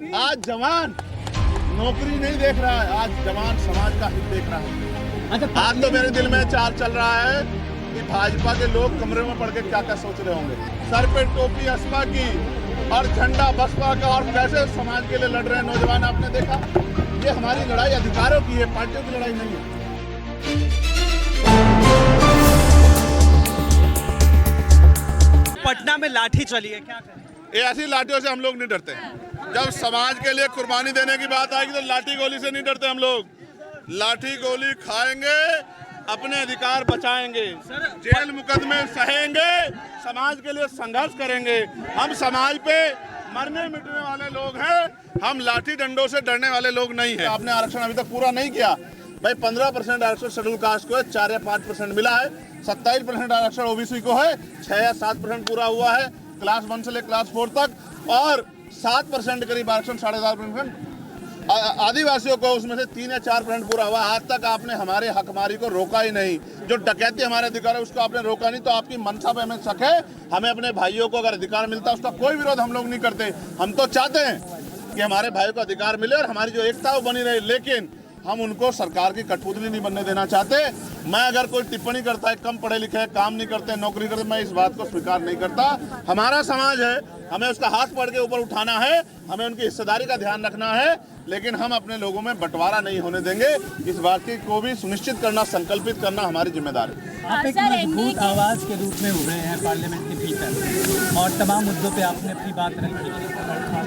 आज जवान नौकरी नहीं देख रहा है, आज जवान समाज का हित देख रहा है। अच्छा, आज तो मेरे दिल में चार चल रहा है कि भाजपा के लोग कमरे में पड़ के क्या क्या सोच रहे होंगे। सर पे टोपी असमा की और झंडा बसपा का, और कैसे समाज के लिए लड़ रहे हैं नौजवान, आपने देखा। ये हमारी लड़ाई अधिकारों की है, पार्टियों की लड़ाई नहीं है। पटना में लाठी चली है, क्या करें? ये ऐसी लाठियों से हम लोग नहीं डरते। जब समाज के लिए कुर्बानी देने की बात आएगी तो लाठी गोली से नहीं डरते हम लोग। लाठी गोली खाएंगे, अपने अधिकार बचाएंगे, जेल मुकदमे सहेंगे, समाज के लिए संघर्ष करेंगे। हम समाज पे मरने मिटने वाले लोग हैं, हम लाठी डंडों से डरने वाले लोग नहीं हैं। आपने आरक्षण अभी तक पूरा नहीं किया भाई। 15% आरक्षण शेड्यूल कास्ट को है, 4 या 5% मिला है। 27% आरक्षण ओबीसी को है, 6 या 7% पूरा हुआ है क्लास 1 से ले क्लास 4 तक, और 7% करीब आरक्षण 7.5% आदिवासियों को, उसमें से 3 या 4% पूरा हुआ। आज तक आपने हमारे हकमारी को रोका ही नहीं। जो डकैती हमारे अधिकार है उसको आपने रोका नहीं, तो आपकी मनसा पे हमें शक है। हमें अपने भाइयों को अगर अधिकार मिलता है उसका कोई विरोध हम लोग नहीं करते। हम तो चाहते हैं कि हमारे भाइयों को अधिकार मिले और हमारी जो एकता है वो बनी रहे, लेकिन हम उनको सरकार की कठपुतली नहीं बनने देना चाहते। मैं अगर कोई टिप्पणी करता है कम पढ़े लिखे, काम नहीं करते, नौकरी करते, मैं इस बात को स्वीकार नहीं करता। हमारा समाज है, हमें उसका हाथ पकड़ के ऊपर उठाना है, हमें उनकी हिस्सेदारी का ध्यान रखना है, लेकिन हम अपने लोगों में बंटवारा नहीं होने देंगे। इस बात को भी सुनिश्चित करना, संकल्पित करना हमारी जिम्मेदारी है। आप एक मजबूत आवाज के रूप में उभरे हैं पार्लियामेंट के भीतर और तमाम मुद्दों पे आपने अपनी बात रखी।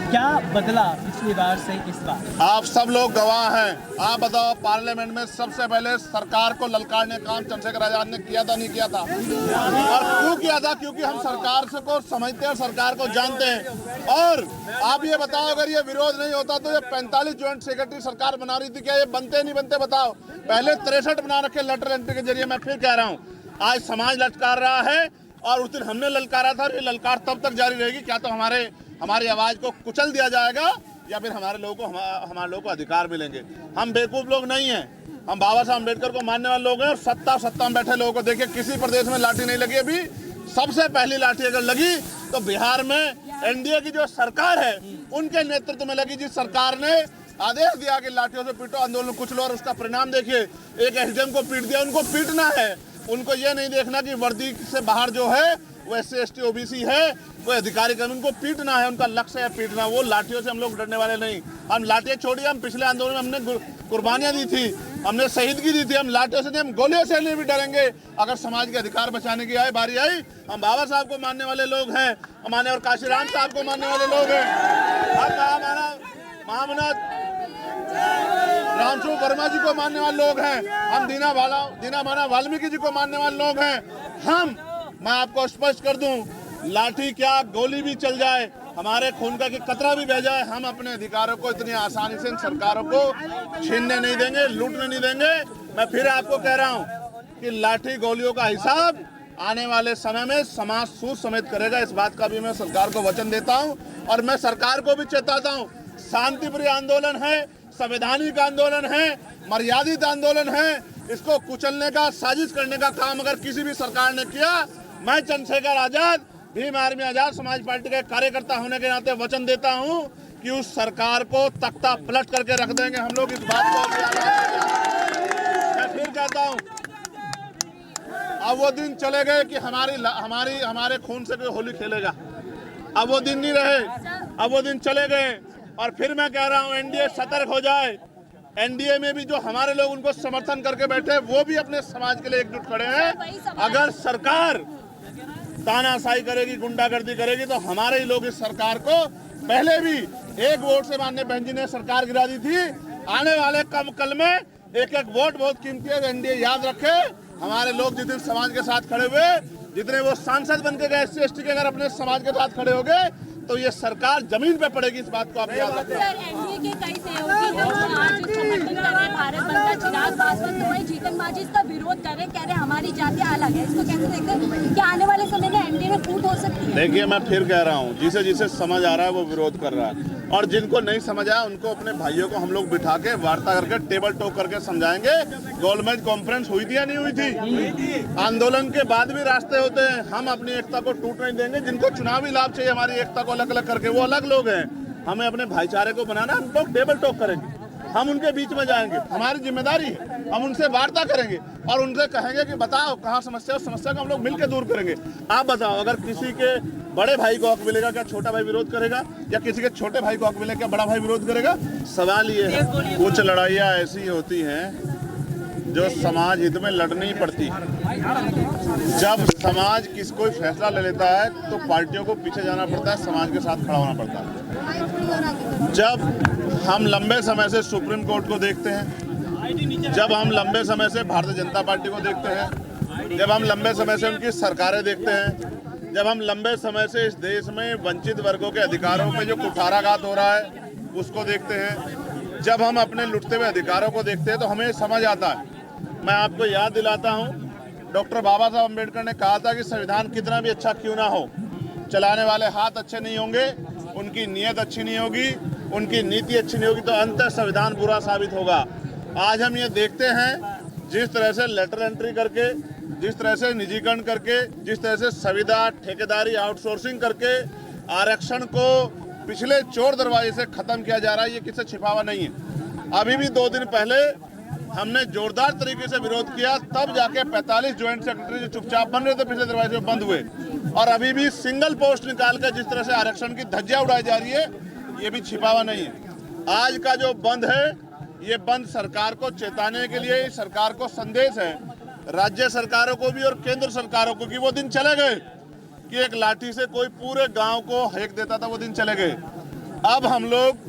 क्या बदला पिछली बार से इस बार? आप सब लोग गवाह हैं। आप बताओ, पार्लियामेंट में सबसे पहले सरकार को ललकारने का काम चंद्रशेखर आजाद ने किया था, नहीं किया था? और क्यों किया था? क्योंकि हम सरकार से को समझते हैं, सरकार को जानते हैं। और आप ये बताओ, अगर ये विरोध नहीं होता तो ये 45 ज्वाइंट सेक्रेटरी सरकार बना रही थी, क्या ये बनते नहीं बनते? बताओ। पहले 63 बना रखे लेटर एंट्री के जरिए। मैं फिर कह रहा हूँ, आज समाज ललकार रहा है और उस दिन हमने ललकारा था, और ये ललकार तब तक जारी रहेगी। क्या तो हमारी आवाज को कुचल दिया जाएगा या फिर हमारे लोगों को अधिकार मिलेंगे। हम बेवकूफ लोग नहीं हैं, हम बाबा साहब अम्बेडकर को मानने वाले लोग हैं। और सत्ता में बैठे लोगों को देखिए, किसी प्रदेश में लाठी नहीं लगी अभी। सबसे पहली लाठी अगर लगी तो बिहार में एनडीए की जो सरकार है उनके नेतृत्व में लगी, जिस सरकार ने आदेश दिया कि लाठियों से पीटो, आंदोलन कुछ लो। और उसका परिणाम देखिए, एक एसडीएम को पीट दिया। उनको पीटना है, उनको ये नहीं देखना कि वर्दी से बाहर जो है वो SC ST OBC है, वो अधिकारी कर्मी, उनको पीटना है। उनका लक्ष्य है पीटना। वो लाठियों से हम लोग डरने वाले नहीं। हम लाठियाँ छोड़िए, हम पिछले आंदोलन में हमने कुर्बानियाँ दी थी, हमने शहीदगी दी थी। हम लाठियों से नहीं, हम गोलियों से नहीं भी डरेंगे। अगर समाज के अधिकार बचाने की बारी आई, हम बाबा साहब को मानने वाले लोग हैं, हमारे और काशीराम साहब को मानने वाले लोग हैं, हमारा महामना रामस्वरूप वर्मा जी को मानने वाले लोग हैं, हम दीना माना वाल्मीकि जी को मानने वाले लोग हैं। मैं आपको स्पष्ट कर दूं, लाठी क्या, गोली भी चल जाए, हमारे खून का कतरा भी बह जाए, हम अपने अधिकारों को इतनी आसानी से सरकारों को छीनने नहीं देंगे, लूटने नहीं देंगे। मैं फिर आपको कह रहा हूं कि लाठी गोलियों का हिसाब आने वाले समय में समाज सूद समेत करेगा। इस बात का भी मैं सरकार को वचन देता हूं, और मैं सरकार को भी चेताता हूं। शांतिप्रिय आंदोलन है, संवैधानिक आंदोलन है, मर्यादित आंदोलन है। इसको कुचलने का, साजिश करने का काम अगर किसी भी सरकार ने किया, मैं चंद्रशेखर आजाद, भीम आर्मी आजाद समाज पार्टी के कार्यकर्ता होने के नाते वचन देता हूं कि उस सरकार को तख्ता पलट करके रख देंगे हम लोग। इस बात को मैं फिर कहता हूं, अब वो दिन चले गए कि हमारे खून से कोई होली खेलेगा। अब वो दिन नहीं रहे, अब वो दिन चले गए। और फिर मैं कह रहा हूं, एनडीए सतर्क हो जाए। एनडीए में भी जो हमारे लोग उनको समर्थन करके बैठे, वो भी अपने समाज के लिए एकजुट खड़े हैं। अगर सरकार तानाशाही करेगी, गुंडागर्दी करेगी, तो हमारे ही लोग इस सरकार को, पहले भी एक वोट से माननीय बहन जी ने सरकार गिरा दी थी, आने वाले कल में एक वोट बहुत कीमती है। एनडीए याद रखे, हमारे लोग जितने समाज के साथ खड़े हुए, जितने वो सांसद बन के गए SC ST के, अगर अपने समाज के साथ खड़े हो गए तो ये सरकार जमीन पे पड़ेगी। इस बात को आप याद रखें। एनडीए के कई सहयोगी हैं जो आज समर्थन कर रहे हैं भारत बंद का। चिराग पासवान तो वही जीतन मांझी इसका विरोध कर रहे हैं, कह रहे हैं हमारी जाति अलग है। इसको कैसे देखते हैं? क्या आने वाले समय में एनडीए में फूट हो सकती है? देखिए, मैं फिर कह रहा हूँ, जिसे समझ आ रहा है वो विरोध कर रहा है, और जिनको नहीं समझ आया उनको अपने भाइयों को हम लोग बिठा के वार्ता करके टेबल टॉक करके समझाएंगे। गोलमेज कॉन्फ्रेंस हुई थी या नहीं हुई थी? आंदोलन के बाद भी रास्ते होते हैं। हम अपनी एकता को टूट नहीं देंगे। जिनको चुनावी लाभ चाहिए हमारी एकता को अलग अलग करके, वो अलग लोग हैं। हमें अपने भाईचारे को बनाना, हम लोग टेबल टॉक करेंगे, हम उनके बीच में जाएंगे, हमारी जिम्मेदारी है, हम उनसे वार्ता करेंगे और उनसे कहेंगे कि बताओ कहाँ समस्या है, उस समस्या को हम लोग मिलकर दूर करेंगे। आप बताओ, अगर किसी के बड़े भाई को हक मिलेगा क्या छोटा भाई विरोध करेगा, या किसी के छोटे भाई को हक मिलेगा क्या बड़ा भाई विरोध करेगा? सवाल ये है, कुछ लड़ाइयाँ ऐसी होती हैं जो समाज हित में लड़नी पड़ती है। जब समाज किसी कोई फैसला ले लेता है तो पार्टियों को पीछे जाना पड़ता है, समाज के साथ खड़ा होना पड़ता है। जब हम लंबे समय से सुप्रीम कोर्ट को देखते हैं, जब हम लंबे समय से भारतीय जनता पार्टी को देखते हैं, जब हम लंबे समय से उनकी सरकारें देखते हैं, जब हम लंबे समय से इस देश में वंचित वर्गों के अधिकारों में जो कुठाराघात हो रहा है उसको देखते हैं, जब हम अपने लुटते हुए अधिकारों को देखते हैं तो हमें समझ आता है। मैं आपको याद दिलाता हूं, डॉक्टर बाबा साहब अम्बेडकर ने कहा था कि संविधान कितना भी अच्छा क्यों ना हो, चलाने वाले हाथ अच्छे नहीं होंगे, उनकी नीयत अच्छी नहीं होगी, उनकी नीति अच्छी नहीं होगी तो अंततः संविधान बुरा साबित होगा। आज हम ये देखते हैं जिस तरह से लेटर एंट्री करके, जिस तरह से निजीकरण करके, जिस तरह से संविदा ठेकेदारी आउटसोर्सिंग करके आरक्षण को पिछले चोर दरवाजे से खत्म किया जा रहा है, ये किसी छिपावा नहीं है। अभी भी 2 दिन पहले हमने जोरदार तरीके से विरोध किया, तब जाके 45 ज्वाइंट सेक्रेटरी जो चुपचाप बन रहे थे पिछले दरवाजे में बंद हुए, और अभी भी सिंगल पोस्ट निकाल कर जिस तरह से आरक्षण की धज्जियां उड़ाई जा रही है, ये भी छिपावा नहीं है। आज का जो बंद है, ये बंद सरकार को चेताने के लिए, सरकार को संदेश है, राज्य सरकारों को भी और केंद्र सरकारों को, कि वो दिन चले गए कि एक लाठी से कोई पूरे गांव को हेक देता था, वो दिन चले गए। अब हम लोग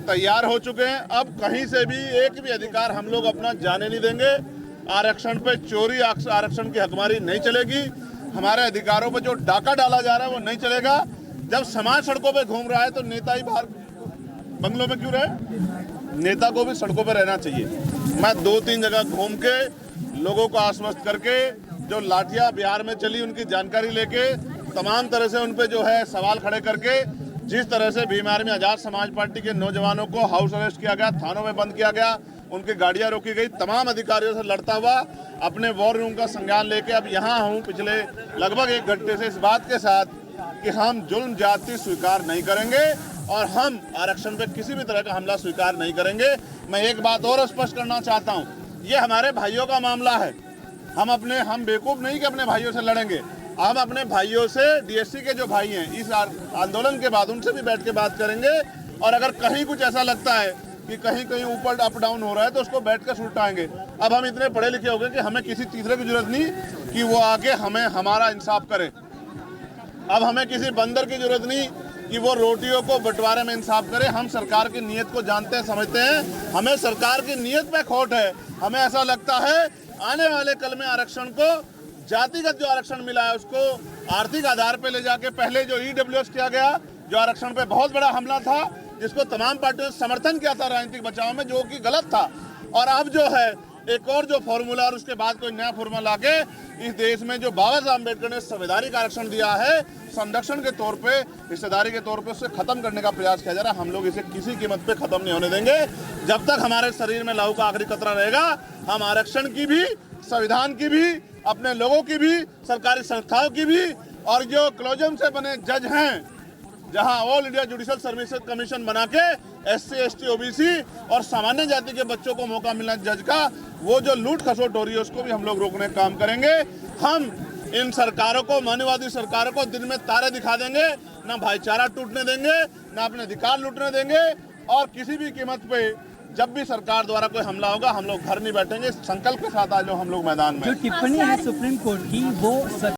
तैयार हो चुके हैं, अब कहीं से भी एक भी अधिकार हम लोग अपना जाने नहीं देंगे। आरक्षण पे चोरी, आरक्षण की हकमारी नहीं चलेगी, हमारे अधिकारों पे जो डाका डाला जा रहा है वो नहीं चलेगा। जब समाज सड़कों पे घूम रहा है तो नेता ही बाहर बंगलों में क्यों रहे? नेता को भी सड़कों पे रहना चाहिए। मैं 2-3 जगह घूम के लोगों को आश्वस्त करके, जो लाठियां बिहार में चली उनकी जानकारी लेके, तमाम तरह से उन पे जो है सवाल खड़े करके, जिस तरह से बीमार में आजाद समाज पार्टी के नौजवानों को हाउस अरेस्ट किया गया, थानों में बंद किया गया, उनकी गाड़ियां रोकी गई, तमाम अधिकारियों से लड़ता हुआ अपने वॉर रूम का संज्ञान लेके अब यहाँ हूँ पिछले लगभग 1 घंटे से, इस बात के साथ कि हम जुल्म जाति स्वीकार नहीं करेंगे और हम आरक्षण पे किसी भी तरह का हमला स्वीकार नहीं करेंगे। मैं एक बात और स्पष्ट करना चाहता हूँ, ये हमारे भाइयों का मामला है। हम बेवकूफ़ नहीं कि अपने भाइयों से लड़ेंगे, हम अपने भाइयों से, डीएससी के जो भाई हैं, इस आंदोलन के बाद उनसे भी बैठ के बात करेंगे, और अगर कहीं कुछ ऐसा लगता है कि कहीं ऊपर अप डाउन हो रहा है तो उसको बैठ कर सुलटाएंगे। अब हम इतने पढ़े लिखे हो गए कि हमें किसी तीसरे की जरूरत नहीं कि वो आके हमारा इंसाफ करे। अब हमें किसी बंदर की जरूरत नहीं कि वो रोटियों को बंटवारे में इंसाफ करे। हम सरकार की नीयत को जानते हैं, समझते हैं, हमें सरकार की नीयत पे खोट है। हमें ऐसा लगता है आने वाले कल में आरक्षण को, जातिगत जो आरक्षण मिला है उसको आर्थिक आधार पे ले जाके, पहले जो ईडब्ल्यूएस किया गया, जो आरक्षण पे बहुत बड़ा हमला था, जिसको तमाम पार्टियों ने समर्थन किया था राजनीतिक बचाव में, जो कि गलत था, और अब जो है एक और जो फॉर्मूला और उसके बाद कोई नया फॉर्मूला लाके इस देश में जो बाबा साहब अम्बेडकर ने संवैधानिक आरक्षण दिया है, संरक्षण के तौर पे, हिस्सेदारी के तौर पे, उसे खत्म करने का प्रयास किया जा रहा है। हम लोग इसे किसी कीमत पे खत्म नहीं होने देंगे। जब तक हमारे शरीर में लहू का आखिरी कतरा रहेगा, हम आरक्षण की भी, संविधान की भी, अपने लोगों की भी, सरकारी संस्थाओं की भी, और जो क्लोजम से बने जज हैं, जहां all India judicial services commission बना के SC, ST, OBC और सामान्य जाति के बच्चों को मौका मिलना जज का, वो जो लूट खसोट हो रही है उसको भी हम लोग रोकने का काम करेंगे। हम इन सरकारों को, मानववादी सरकारों को दिन में तारे दिखा देंगे, ना भाईचारा टूटने देंगे, ना अपने अधिकार लूटने देंगे, और किसी भी कीमत पे जब भी सरकार द्वारा कोई हमला होगा हम लोग घर नहीं बैठेंगे। संकल्प के साथ आज हम लोग मैदान में। जो टिप्पणी है सुप्रीम कोर्ट की, वो